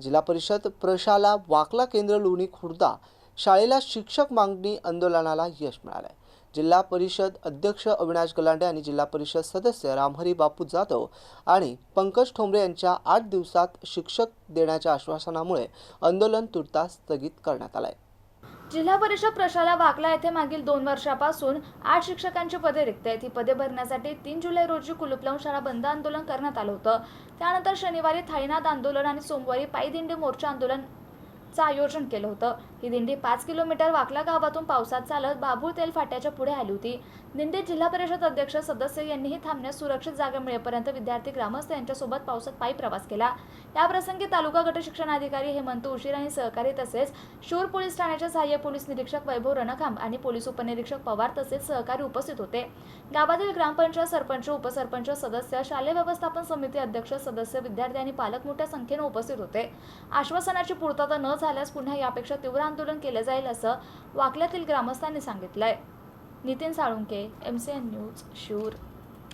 जिल्हा परिषद प्रशाला वाकला केंद्र लोणी खुर्दा शाळेला शिक्षक मागणी आंदोलनाला यश मिळाले। जिल्हा परिषद अध्यक्ष अविनाश गलांडे आणि जिल्हा परिषद सदस्य रामहरी बापू जाधव आणि पंकज ठोंबरे यांच्या 8 दिवसात शिक्षक देण्याच्या आश्वासनामुळे आंदोलन तुर्तास स्थगित करण्यात आले। जिल्हा परिषद प्रशाला वाकला येथे मागील 2 वर्षापासून 8 शिक्षकांची पदे रिक्त आहेत। ही पदे भरण्यासाठी 3 जुलै रोजी कुलूप लावून शाळा बंद आंदोलन करण्यात आलं होतं। त्यानंतर शनिवारी थाळीनाद आंदोलन आणि सोमवारी पायी दिंडी मोर्चा आंदोलनचं आयोजन केलं होतं। ही दिंडी 5 किलोमीटर वाकला गावातून पावसात चालत बाबूळ तेल फाट्याच्या पुढे आली होती। दिंडीत जिल्हा परिषद अध्यक्ष सदस्य यांनीही थांबण्यास सुरक्षित जागा मिळेपर्यंत विद्यार्थी ग्रामस्थ यांच्यासोबत पावसात पायी प्रवास केला। याप्रसंगी तालुका गट शिक्षणाधिकारी हेमंत उशीर आणि सहकारी तसेच शूर पोलीस ठाण्याचे सहाय्यक पोलीस निरीक्षक वैभव रणखांब आणि पोलीस उपनिरीक्षक पवार तसेच सहकारी उपस्थित होते। गावातील ग्रामपंचायत सरपंच, उपसरपंच, सदस्य, शालेय व्यवस्थापन समिती अध्यक्ष, सदस्य, विद्यार्थी आणि पालक मोठ्या संख्येने उपस्थित होते। आश्वासनाची पूर्तता न झाल्यास पुन्हा यापेक्षा तीव्र आंदोलन केले जाईल असं वाकल्यातील ग्रामस्थांनी सांगितलंय। नितीन साळुंके, MCN न्यूज, शूर।